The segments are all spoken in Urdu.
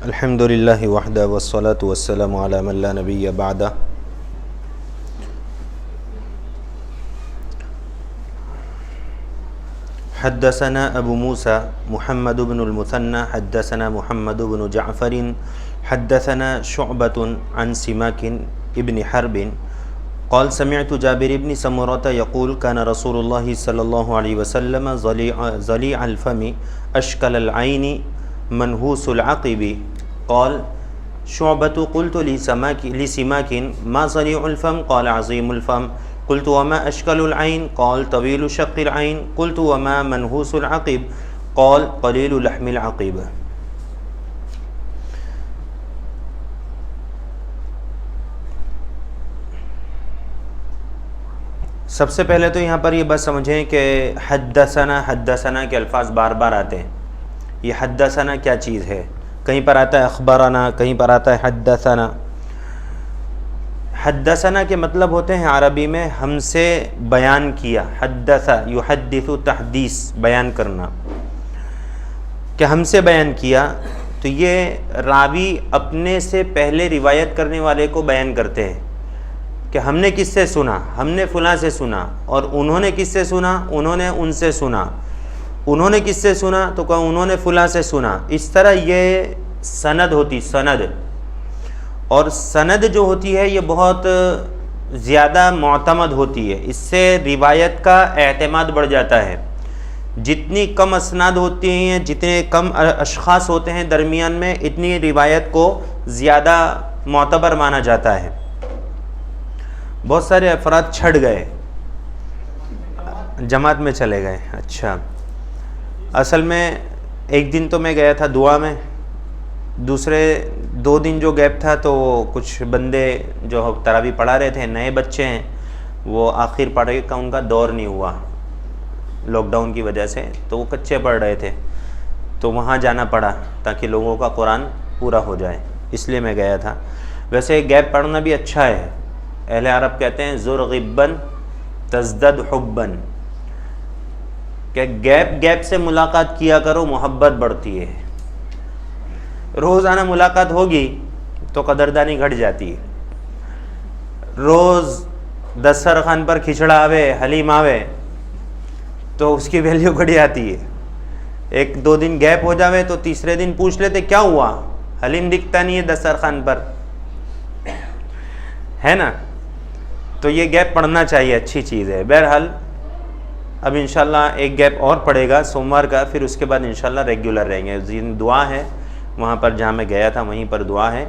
الحمد للہ وحدہ والصلاة والسلام علی من لا نبی بعدہ. حدثنا ابو موسى محمد بن المثنى حدثنا محمد بن جعفر حدثنا شعبة عن سماك ابن حرب قال سمعت جابر بن سمرة يقول كان رسول الله صلى الله عليه وسلم ضليع الفم أشكل العين منهوس العقب. قال شعبة قلت لسماك ما ضليع الفم؟ قال عظيم الفم. قلت وما أشكل العين؟ قال طويل شق العين. قلت وما منهوس العقب؟ قال قليل لحم العقب. سب سے پہلے تو یہاں پر یہ بات سمجھیں کہ حدثنا کے الفاظ بار بار آتے ہیں. یہ حدثنا کیا چیز ہے؟ کہیں پر آتا ہے اخبرنا، کہیں پر آتا ہے حدثنا. حدثنا کے مطلب ہوتے ہیں عربی میں ہم سے بیان کیا. حدث یحدث تحدیث، بیان کرنا، کہ ہم سے بیان کیا. تو یہ راوی اپنے سے پہلے روایت کرنے والے کو بیان کرتے ہیں کہ ہم نے کس سے سنا، ہم نے فلاں سے سنا، اور انہوں نے کس سے سنا، انہوں نے ان سے سنا، انہوں نے کس سے سنا تو کہ انہوں نے فلاں سے سنا. اس طرح یہ سند ہوتی، سند. اور سند جو ہوتی ہے یہ بہت زیادہ معتمد ہوتی ہے. اس سے روایت کا اعتماد بڑھ جاتا ہے. جتنی کم اسناد ہوتی ہیں، جتنے کم اشخاص ہوتے ہیں درمیان میں، اتنی روایت کو زیادہ معتبر مانا جاتا ہے. بہت سارے افراد چھٹ گئے، جماعت میں چلے گئے. اچھا، اصل میں ایک دن تو میں گیا تھا دعا میں، دوسرے 2 دن جو گیپ تھا تو کچھ بندے جو تراویح پڑھا رہے تھے، نئے بچے ہیں، وہ آخر پڑھے کا ان کا دور نہیں ہوا لاک ڈاؤن کی وجہ سے، تو وہ کچے پڑھ رہے تھے، تو وہاں جانا پڑا تاکہ لوگوں کا قرآن پورا ہو جائے، اس لیے میں گیا تھا. ویسے گیپ پڑھنا بھی اچھا ہے. اہل عرب کہتے ہیں زر غبن تزدد حبن، کہ گیپ سے ملاقات کیا کرو، محبت بڑھتی ہے. روزانہ ملاقات ہوگی تو قدردانی گھٹ جاتی ہے. روز دسترخوان پر کھچڑا آوے، حلیم آوے تو اس کی ویلیو گھٹ جاتی ہے. 1-2 دن گیپ ہو جاوے تو تیسرے دن پوچھ لیتے کیا ہوا، حلیم دکھتا نہیں ہے دسترخوان پر، ہے نا. تو یہ گیپ پڑھنا چاہیے، اچھی چیز ہے. بہرحال اب انشاءاللہ ایک گیپ اور پڑے گا سوموار کا، پھر اس کے بعد انشاءاللہ ریگولر رہیں گے. دعا ہے وہاں پر جہاں میں گیا تھا، وہیں پر دعا ہے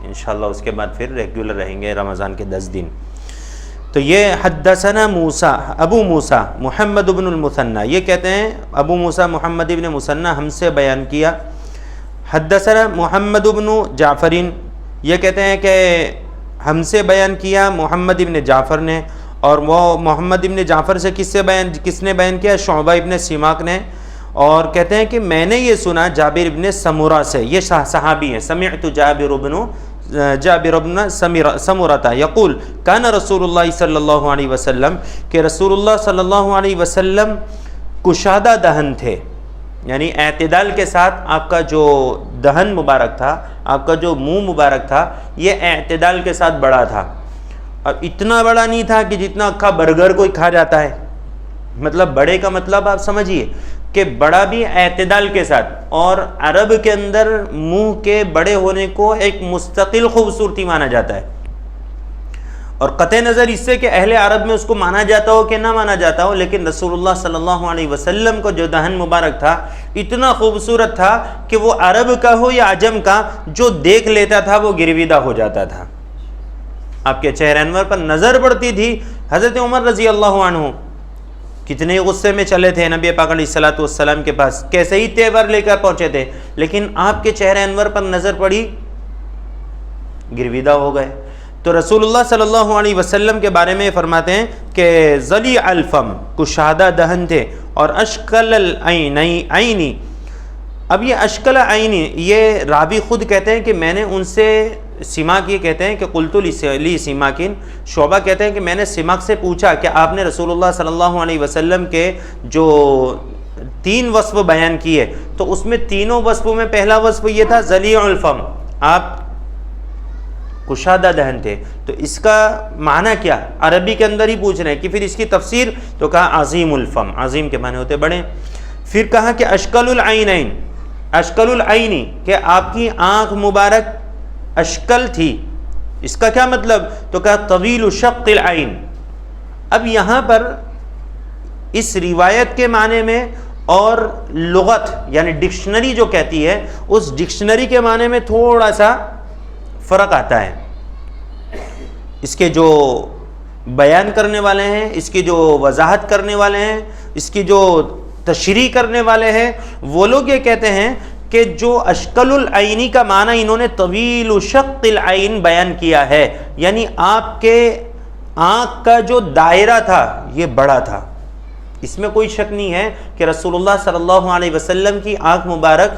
انشاءاللہ. اس کے بعد پھر ریگولر رہیں گے رمضان کے 10 دن. تو یہ حدثنا موسیٰ، ابو موسیٰ محمد بن المثنى، یہ کہتے ہیں ابو موسیٰ محمد بن مثنى ہم سے بیان کیا. حدثنا محمد بن جعفر، یہ کہتے ہیں کہ ہم سے بیان کیا محمد ابن جعفر نے. اور وہ محمد ابن جعفر سے کس نے بیان کیا؟ شعبہ ابن سماک نے. اور کہتے ہیں کہ میں نے یہ سنا جابر ابن سمرہ سے، یہ صحابی ہیں. سمعت جابر ابن سمرہ یقول کان رسول اللہ صلی اللہ علیہ وسلم، کہ رسول اللہ صلی اللہ علیہ وسلم کشادہ دہن تھے، یعنی اعتدال کے ساتھ آپ کا جو دہن مبارک تھا، آپ کا جو منہ مبارک تھا، یہ اعتدال کے ساتھ بڑا تھا. اور اتنا بڑا نہیں تھا کہ جتنا اکھا برگر کوئی کھا جاتا ہے. مطلب بڑے کا مطلب آپ سمجھیے کہ بڑا بھی اعتدال کے ساتھ. اور عرب کے اندر منہ کے بڑے ہونے کو ایک مستقل خوبصورتی مانا جاتا ہے. اور قطع نظر اس سے کہ اہل عرب میں اس کو مانا جاتا ہو کہ نہ مانا جاتا ہو، لیکن رسول اللہ صلی اللہ علیہ وسلم کو جو دہن مبارک تھا اتنا خوبصورت تھا کہ وہ عرب کا ہو یا عجم کا، جو دیکھ لیتا تھا وہ گرویدہ ہو جاتا تھا. آپ کے چہرے انور پر نظر پڑتی تھی. حضرت عمر رضی اللہ عنہ کتنے غصے میں چلے تھے نبی پاک علیہ الصلوۃ والسلام کے پاس، کیسے ہی تیور لے کر پہنچے تھے، لیکن آپ کے چہرے انور پر نظر پڑی، گرویدہ ہو گئے. تو رسول اللہ صلی اللہ علیہ وسلم کے بارے میں فرماتے ہیں کہ ضلیع الفم، کشادہ دہن تھے. اور اشکل العینی، اب یہ اشکل عینی، یہ راوی خود کہتے ہیں کہ میں نے ان سے، سماک یہ کہتے ہیں کہ قلت لی سماکن، شعبہ کہتے ہیں کہ میں نے سماک سے پوچھا کہ آپ نے رسول اللہ صلی اللہ علیہ وسلم کے جو تین وصف بیان کیے، تو اس میں تینوں وصفوں میں پہلا وصف یہ تھا ذلیع الفم، آپ کشادہ دہن تھے. تو اس کا معنی کیا؟ عربی کے اندر ہی پوچھ رہے ہیں کہ پھر اس کی تفسیر، تو کہا عظیم الفم، عظیم کے معنی ہوتے بڑے. پھر کہا کہ اشکل العینین، اشکل العینی، کہ آپ کی آنکھ مبارک اشکل تھی. اس کا کیا مطلب؟ تو کہا طویل شق العین. اب یہاں پر اس روایت کے معنی میں اور لغت یعنی ڈکشنری جو کہتی ہے، اس ڈکشنری کے معنی میں تھوڑا سا فرق آتا ہے. اس کے جو بیان کرنے والے ہیں، اس کی جو وضاحت کرنے والے ہیں، اس کی جو تشریح کرنے والے ہیں، وہ لوگ یہ کہتے ہیں کہ جو اشکل العینی کا معنی انہوں نے طویل شق العین بیان کیا ہے، یعنی آپ کے آنکھ کا جو دائرہ تھا یہ بڑا تھا. اس میں کوئی شک نہیں ہے کہ رسول اللہ صلی اللہ علیہ وسلم کی آنکھ مبارک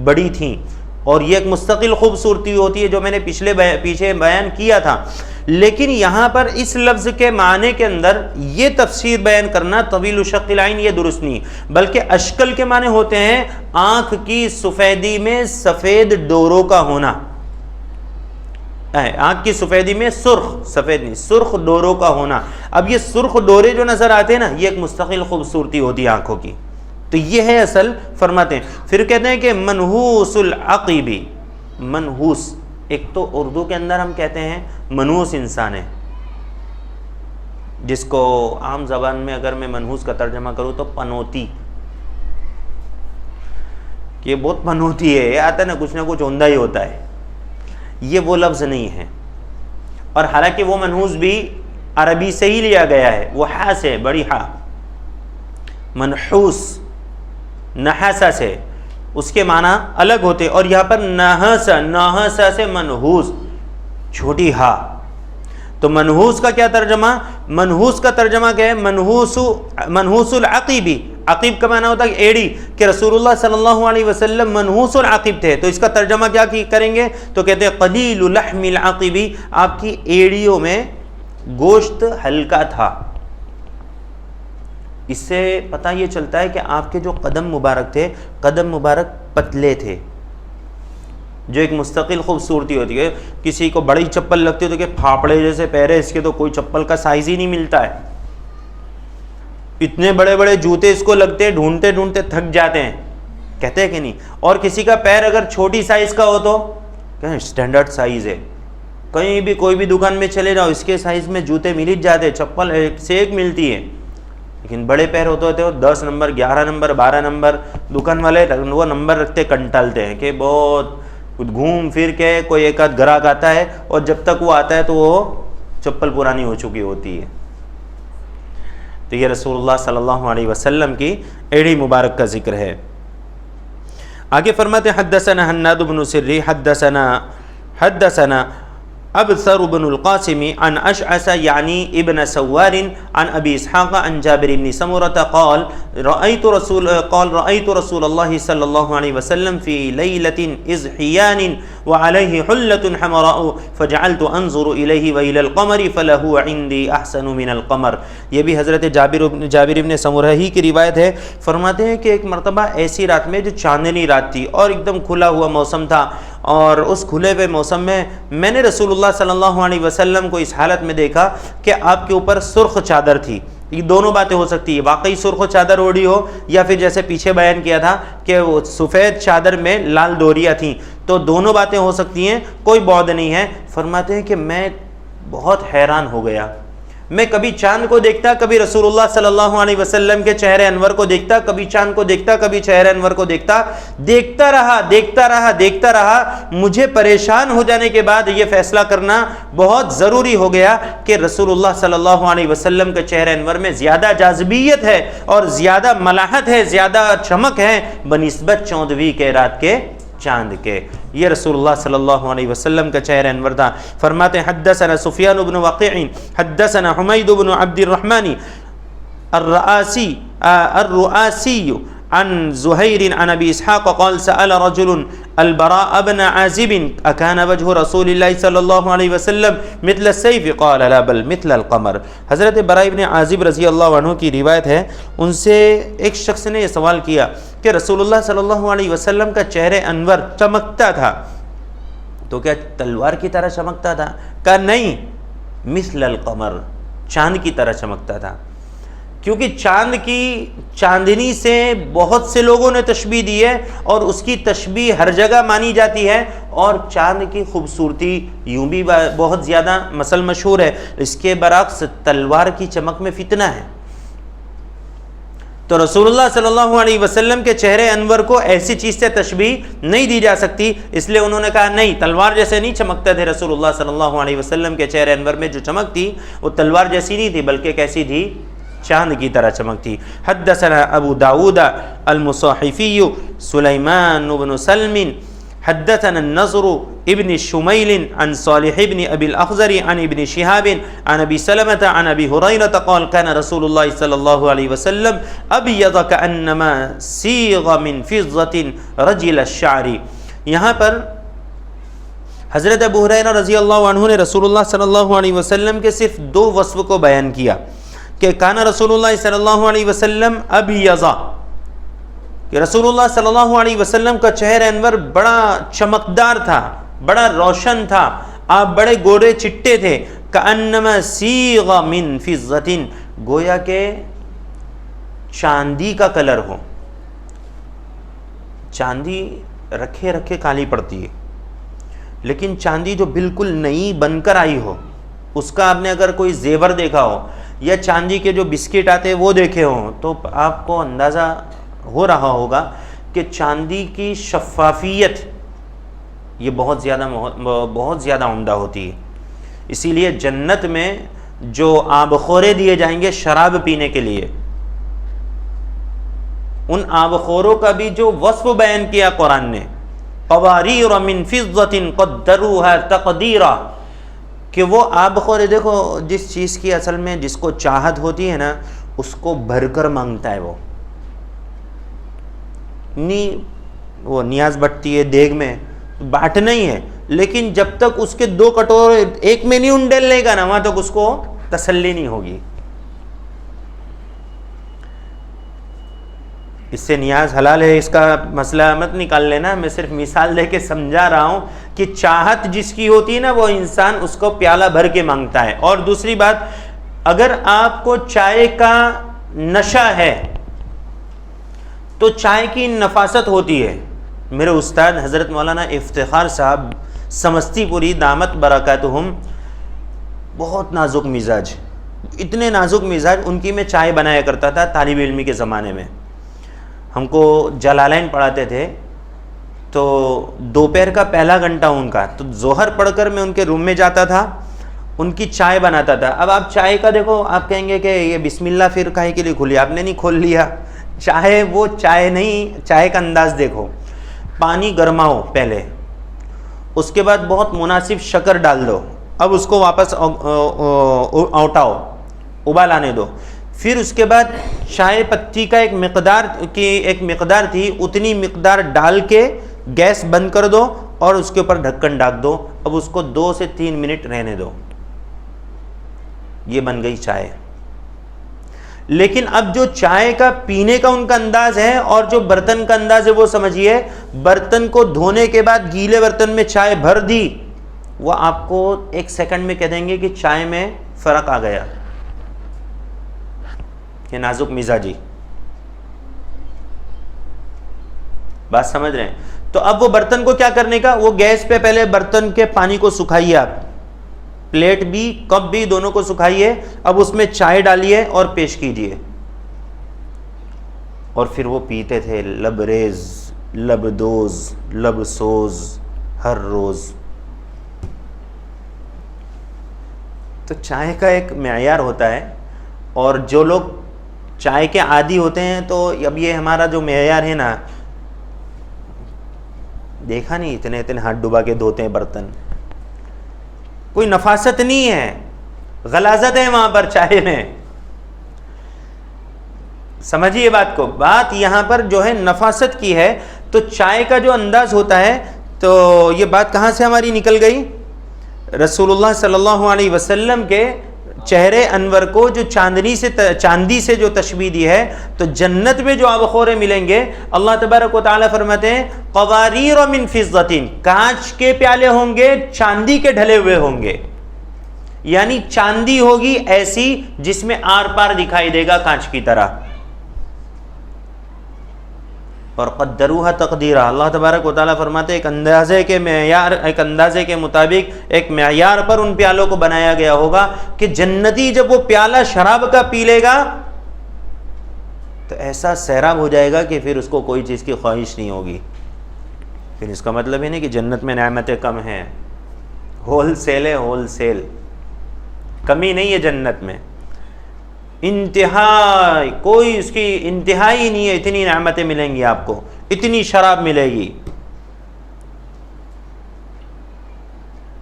بڑی تھیں، اور یہ ایک مستقل خوبصورتی ہوتی ہے جو میں نے پیچھے بیان کیا تھا. لیکن یہاں پر اس لفظ کے معنی کے اندر یہ تفسیر بیان کرنا طویل شق العین یہ درست نہیں، بلکہ اشکل کے معنی ہوتے ہیں آنکھ کی سفیدی میں سفید ڈوروں کا ہونا. آنکھ کی سفیدی میں سرخ، سفید نہیں سرخ ڈوروں کا ہونا. اب یہ سرخ ڈورے جو نظر آتے ہیں نا، یہ ایک مستقل خوبصورتی ہوتی ہے آنکھوں کی. تو یہ ہے اصل. فرماتے ہیں پھر کہتے ہیں کہ منحوس العقیبی، منحوس ایک تو اردو کے اندر ہم کہتے ہیں منحوس انسان ہے، جس کو عام زبان میں اگر میں منحوس کا ترجمہ کروں تو پنوتی، کہ یہ بہت پنوتی ہے، یہ آتا ہے نا کچھ عمدہ ہی ہوتا ہے. یہ وہ لفظ نہیں ہے، اور حالانکہ وہ منحوس بھی عربی سے ہی لیا گیا ہے، وہ ہا سے، بڑی ہا، منحوس نحاسا سے، اس کے معنی الگ ہوتے. اور یہاں پر نحاسا، نحاسا سے منحوس، چھوٹی ہا. تو منحوس کا کیا ترجمہ؟ منحوس کا ترجمہ کیا ہے؟ منحوس العقیبی. عقیب کا معنی ہوتا ہے ایڑی، کہ رسول اللہ صلی اللہ علیہ وسلم منحوس العقیب تھے. تو اس کا ترجمہ کیا کریں گے؟ تو کہتے ہیں قلیل لحم العقیبی، آپ کی ایڑیوں میں گوشت ہلکا تھا. اس سے پتہ یہ چلتا ہے کہ آپ کے جو قدم مبارک تھے، قدم مبارک پتلے تھے، جو ایک مستقل خوبصورتی ہوتی ہے. کسی کو بڑی چپل لگتی ہے تو کہ پھاپڑے جیسے پیر ہے اس کے، تو کوئی چپل کا سائز ہی نہیں ملتا ہے. اتنے بڑے بڑے جوتے اس کو لگتے ہیں، ڈھونڈتے ڈھونڈتے تھک جاتے ہیں، کہتے ہیں کہ نہیں. اور کسی کا پیر اگر چھوٹی سائز کا ہو تو کہیں اسٹینڈرڈ سائز ہے، کہیں بھی کوئی بھی دکان میں چلے جاؤ اس کے سائز میں جوتے مل ہی جاتے، چپل ایک سے ایک ملتی ہے. لیکن بڑے پیر ہوتے ہو 10 نمبر 11 نمبر 12 نمبر، دکان والے وہ نمبر رکھتے کنٹالتے ہیں کہ بہت گھوم پھر کے کوئی ایک آدھ گراہک آتا ہے، اور جب تک وہ آتا ہے تو وہ چپل پرانی ہو چکی ہوتی ہے. تو یہ رسول اللہ صلی اللہ علیہ وسلم کی ایڑی مبارک کا ذکر ہے. آگے فرماتے حدثنا حناد بن سری حدثنا ابثر بن القاسم عن اشعث يعني ابن سوار عن ابي اسحاق عن جابر بن سمرة قال رأيت رسول الله صلى الله عليه وسلم في ليلة إذ حيان وعليه حلة حمراء فجعلت انظر اليه والى القمر فله عندي احسن من القمر. یہ بھی حضرت جابر بن سمرہ ہی کی روایت ہے. فرماتے ہیں کہ ایک مرتبہ ایسی رات میں جو چاندنی رات تھی اور ایک دم کھلا ہوا موسم تھا، اور اس کھلے ہوئے موسم میں نے رسول اللہ صلی اللہ علیہ وسلم کو اس حالت میں دیکھا کہ آپ کے اوپر سرخ چادر تھی. یہ دونوں باتیں ہو سکتی ہے، واقعی سرخ چادر اوڑھی ہو، یا پھر جیسے پیچھے بیان کیا تھا کہ وہ سفید چادر میں لال ڈوریاں تھیں. تو دونوں باتیں ہو سکتی ہیں، کوئی بعد نہیں ہے. فرماتے ہیں کہ میں بہت حیران ہو گیا. میں کبھی چاند کو دیکھتا، کبھی رسول اللہ صلی اللہ علیہ وسلم کے چہرے انور کو دیکھتا، کبھی چاند کو دیکھتا، کبھی چہرے انور کو دیکھتا. دیکھتا رہا. مجھے پریشان ہو جانے کے بعد یہ فیصلہ کرنا بہت ضروری ہو گیا کہ رسول اللہ صلی اللہ علیہ وسلم کے چہرے انور میں زیادہ جاذبیت ہے اور زیادہ ملاحت ہے، زیادہ چمک ہے بنسبت 14ویں کے رات کے چاند کے. یہ رسول اللہ صلی اللہ علیہ وسلم کا چہرہ انور تھا. فرماتے ہیں حدثنا سفیان بن وقیع حدثنا حمید بن عبد الرحمن الرؤاسي عن زهير عن ابي اسحاق قال سأل رجل البراء بن عازب اكان وجه رسول الله صلى الله عليه وسلم مثل السيف قال لا بل مثل القمر. حضرت براء بن عازب رضی اللہ عنہ کی روایت ہے، ان سے ایک شخص نے یہ سوال کیا کہ رسول اللہ صلی اللہ علیہ وسلم کا چہرہ انور چمکتا تھا تو کیا تلوار کی طرح چمکتا تھا؟ کہا نہیں، مثل القمر، چاند کی طرح چمکتا تھا. کیونکہ چاند کی چاندنی سے بہت سے لوگوں نے تشبیہ دی ہے اور اس کی تشبیہ ہر جگہ مانی جاتی ہے، اور چاند کی خوبصورتی یوں بھی بہت زیادہ مثل مشہور ہے. اس کے برعکس تلوار کی چمک میں فتنہ ہے. تو رسول اللہ صلی اللہ علیہ وسلم کے چہرے انور کو ایسی چیز سے تشبیہ نہیں دی جا سکتی، اس لیے انہوں نے کہا نہیں، تلوار جیسے نہیں چمکتے تھے رسول اللہ صلی اللہ علیہ وسلم کے چہرے انور میں جو چمک تھی وہ تلوار جیسی نہیں تھی بلکہ کیسی تھی؟ چاند کی طرح چمکتی. حدثنا ابو داود المصاحفی سلیمان بن سلم حدثنا النضر ابن شمیل عن صالح ابن ابی الاخضر عن ابن شهاب عن ابی سلمة عن ابی هریرة قال كان رسول الله صلی اللہ علیہ وسلم ابیض كأنما سیغ من فضة رجل الشعر. یہاں پر حضرت ابو ہریرہ رضی اللہ عنہ نے رسول اللہ صلی اللہ علیہ وسلم کے صرف دو وصف کو بیان کیا کہ کان رسول اللہ صلی اللہ علیہ وسلم ابیضا، کہ رسول اللہ صلی اللہ علیہ وسلم کا چہرہ انور بڑا چمکدار تھا، بڑا روشن تھا، آپ بڑے گورے چٹے تھے. کأنما سیغ من فضۃ، گویا کہ چاندی کا کلر ہو. چاندی رکھے رکھے کالی پڑتی ہے، لیکن چاندی جو بالکل نئی بن کر آئی ہو، اس کا آپ نے اگر کوئی زیور دیکھا ہو یا چاندی کے جو بسکٹ آتے وہ دیکھے ہوں تو آپ کو اندازہ ہو رہا ہوگا کہ چاندی کی شفافیت یہ بہت زیادہ عمدہ ہوتی ہے. اسی لیے جنت میں جو آبخورے دیے جائیں گے شراب پینے کے لیے، ان آبخوروں کا بھی جو وصف بیان کیا قرآن نے، قواریر من فضۃ قدروها تقدیرا، کہ وہ آبخورے، دیکھو جس چیز کی اصل میں جس کو چاہت ہوتی ہے نا اس کو بھر کر مانگتا ہے، وہ نیاز بٹتی ہے دیگ میں بانٹنا ہی ہے، لیکن جب تک اس کے دو کٹورے ایک میں نہیں انڈیل لے گا نا وہاں تک اس کو تسلی نہیں ہوگی. اس سے نیاز حلال ہے اس کا مسئلہ مت نکال لینا، میں صرف مثال دے کے سمجھا رہا ہوں کہ چاہت جس کی ہوتی ہے نا وہ انسان اس کو پیالہ بھر کے مانگتا ہے. اور دوسری بات، اگر آپ کو چائے کا نشہ ہے تو چائے کی نفاست ہوتی ہے. میرے استاد حضرت مولانا افتخار صاحب سمستی پوری دامت برکاتہم بہت نازک مزاج، اتنے نازک مزاج، ان کی میں چائے بنایا کرتا تھا طالب علمی کے زمانے میں. ہم کو جلالین پڑھاتے تھے تو دوپہر کا پہلا گھنٹہ ان کا، تو ظہر پڑھ کر میں ان کے روم میں جاتا تھا، ان کی چائے بناتا تھا. اب آپ چائے کا دیکھو، آپ کہیں گے کہ یہ بسم اللہ پھر کاہے کے لیے کھلی، آپ نے نہیں کھول لیا. چائے وہ چائے نہیں، چائے کا انداز دیکھو. پانی گرماؤ پہلے، اس کے بعد بہت مناسب شکر ڈال دو، اب اس کو واپس اوٹاؤ، ابال آنے دو. پھر اس کے بعد چائے پتی کا ایک مقدار تھی، اتنی مقدار ڈال کے گیس بند کر دو اور اس کے اوپر ڈھکن ڈال دو. اب اس کو 2 سے 3 منٹ رہنے دو، یہ بن گئی چائے. لیکن اب جو چائے کا پینے کا ان کا انداز ہے اور جو برتن کا انداز ہے وہ سمجھیے، برتن کو دھونے کے بعد گیلے برتن میں چائے بھر دی، وہ آپ کو 1 سیکنڈ میں کہہ دیں گے کہ چائے میں فرق آ گیا. یہ نازک مزاجی، بات سمجھ رہے ہیں؟ تو اب وہ برتن کو کیا کرنے کا، وہ گیس پہ پہلے برتن کے پانی کو سکھائیے، آپ پلیٹ بھی کپ بھی دونوں کو سکھائیے، اب اس میں چائے ڈالیے اور پیش کیجیے، اور پھر وہ پیتے تھے لبریز لبدوز لبسوز ہر روز. تو چائے کا ایک معیار ہوتا ہے، اور جو لوگ چائے کے عادی ہوتے ہیں تو اب یہ ہمارا جو معیار ہے نا، دیکھا نہیں اتنے ہاتھ ڈبا کے دھوتے ہیں برتن، کوئی نفاست نہیں ہے، غلاظت ہے وہاں پر چائے میں. سمجھیے بات کو، بات یہاں پر جو ہے نفاست کی ہے. تو چائے کا جو انداز ہوتا ہے، تو یہ بات کہاں سے ہماری نکل گئی؟ رسول اللہ صلی اللہ علیہ وسلم کے چہرے انور کو جو چاندی سے جو تشبیہ دی ہے، تو جنت میں جو آبخورے ملیں گے، اللہ تبارک و تعالیٰ فرماتے ہیں قواریر من فضۃ، کانچ کے پیالے ہوں گے، چاندی کے ڈھلے ہوئے ہوں گے. یعنی چاندی ہوگی ایسی جس میں آر پار دکھائی دے گا کانچ کی طرح. اور قدروها تقدیرا، اللہ تبارک و تعالیٰ فرماتے ہیں ایک اندازے کے مطابق ایک معیار پر ان پیالوں کو بنایا گیا ہوگا کہ جنتی جب وہ پیالہ شراب کا پی لے گا تو ایسا سیراب ہو جائے گا کہ پھر اس کو کوئی چیز کی خواہش نہیں ہوگی. پھر اس کا مطلب ہی نہیں کہ جنت میں نعمتیں کم ہیں، ہول سیل ہے، ہول سیل، کمی نہیں ہے جنت میں، انتہائی کوئی اس کی انتہائی نہیں ہے. اتنی نعمتیں ملیں گی آپ کو، اتنی شراب ملے گی.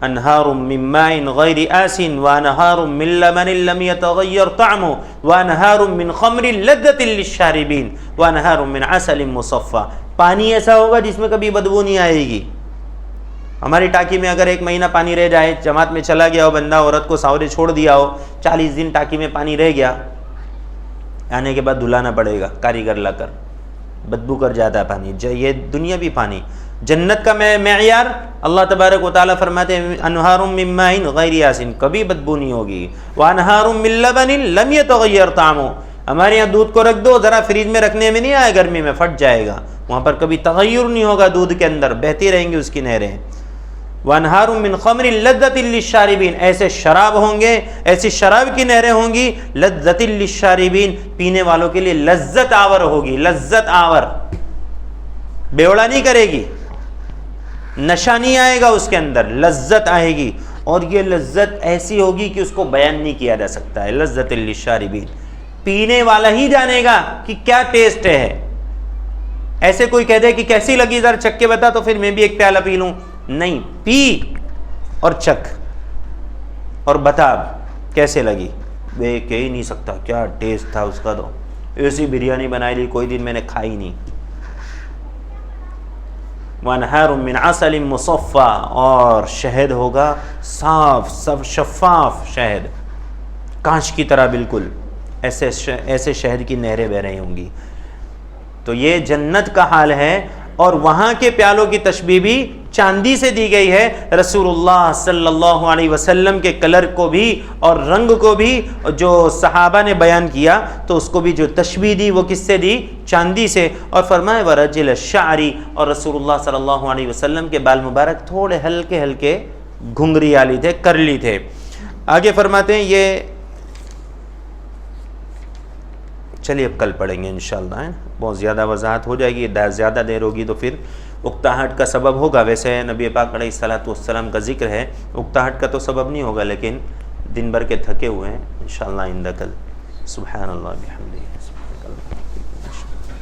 انہار من ماء غیر آسن وانہار من لبن لم يتغیر طعمه وانہار من خمر لذۃ للشاربین وانہار من عسل مصفى. پانی ایسا ہوگا جس میں کبھی بدبو نہیں آئے گی. ہماری ٹاکی میں اگر 1 مہینہ پانی رہ جائے، جماعت میں چلا گیا ہو بندہ، عورت کو ساورے چھوڑ دیا ہو، 40 دن ٹاکی میں پانی رہ گیا، آنے کے بعد دھلانا پڑے گا کاریگر لا کر، بدبو کر جاتا ہے پانی. یہ دنیا بھی پانی. جنت کا معیار اللہ تبارک و تعالیٰ فرماتے ہیں انہار من ماء غیر آسن، کبھی بدبو نہیں ہوگی. وانہار من لبن لم يتغیر طعمه، ہمارے یہاں دودھ کو رکھ دو، ذرا فریج میں رکھنے میں نہیں آئے، گرمی میں پھٹ جائے گا. وہاں پر کبھی تغیر نہیں ہوگا، دودھ کے اندر بہتی رہیں گی اس کی نہریں. وانہار من خمر لذۃ للشاربین، ایسے شراب ہوں گے، ایسی شراب کی نہریں ہوں گی لذۃ للشاربین، پینے والوں کے لیے لذت آور ہوگی. لذت آور، بیوڑا نہیں کرے گی، نشہ نہیں آئے گا اس کے اندر، لذت آئے گی. اور یہ لذت ایسی ہوگی کہ اس کو بیان نہیں کیا جا سکتا ہے. لذۃ للشاربین، پینے والا ہی جانے گا کہ کیا ٹیسٹ ہے. ایسے کوئی کہہ دے کہ کیسی لگی ذرا چکھ کے بتا تو پھر میں بھی ایک پیالہ پی لوں، نہیں، پی اور چکھ اور بتا کیسے لگی. میں کہہ ہی نہیں سکتا کیا ٹیسٹ تھا اس کا، تو ایسی بریانی بنائی لی کوئی دن میں نے کھائی نہیں. وانہار من عسل مصفى، اور شہد ہوگا صاف شفاف شہد، کانچ کی طرح بالکل، ایسے شہد کی نہریں بہ رہی ہوں گی. تو یہ جنت کا حال ہے. اور وہاں کے پیالوں کی تشبیہ بھی چاندی سے دی گئی ہے. رسول اللہ صلی اللہ علیہ وسلم کے کلر کو بھی اور رنگ کو بھی جو صحابہ نے بیان کیا تو اس کو بھی جو تشبیہ دی وہ کس سے دی؟ چاندی سے. اور فرمائے ورجل الشعری، اور رسول اللہ صلی اللہ علیہ وسلم کے بال مبارک تھوڑے ہلکے ہلکے گھنگری والی تھے، کرلی تھے. آگے فرماتے ہیں یہ، چلیے اب کل پڑھیں گے انشاءاللہ، بہت زیادہ وضاحت ہو جائے گی، زیادہ دیر ہوگی تو پھر اکتاہٹ کا سبب ہوگا. ویسے نبی پاک علیہ الصلوۃ والسلام کا ذکر ہے، اکتاہٹ کا تو سبب نہیں ہوگا، لیکن دن بھر کے تھکے ہوئے ہیں انشاءاللہ آئندہ کل. سبحان اللہ بحمدہ.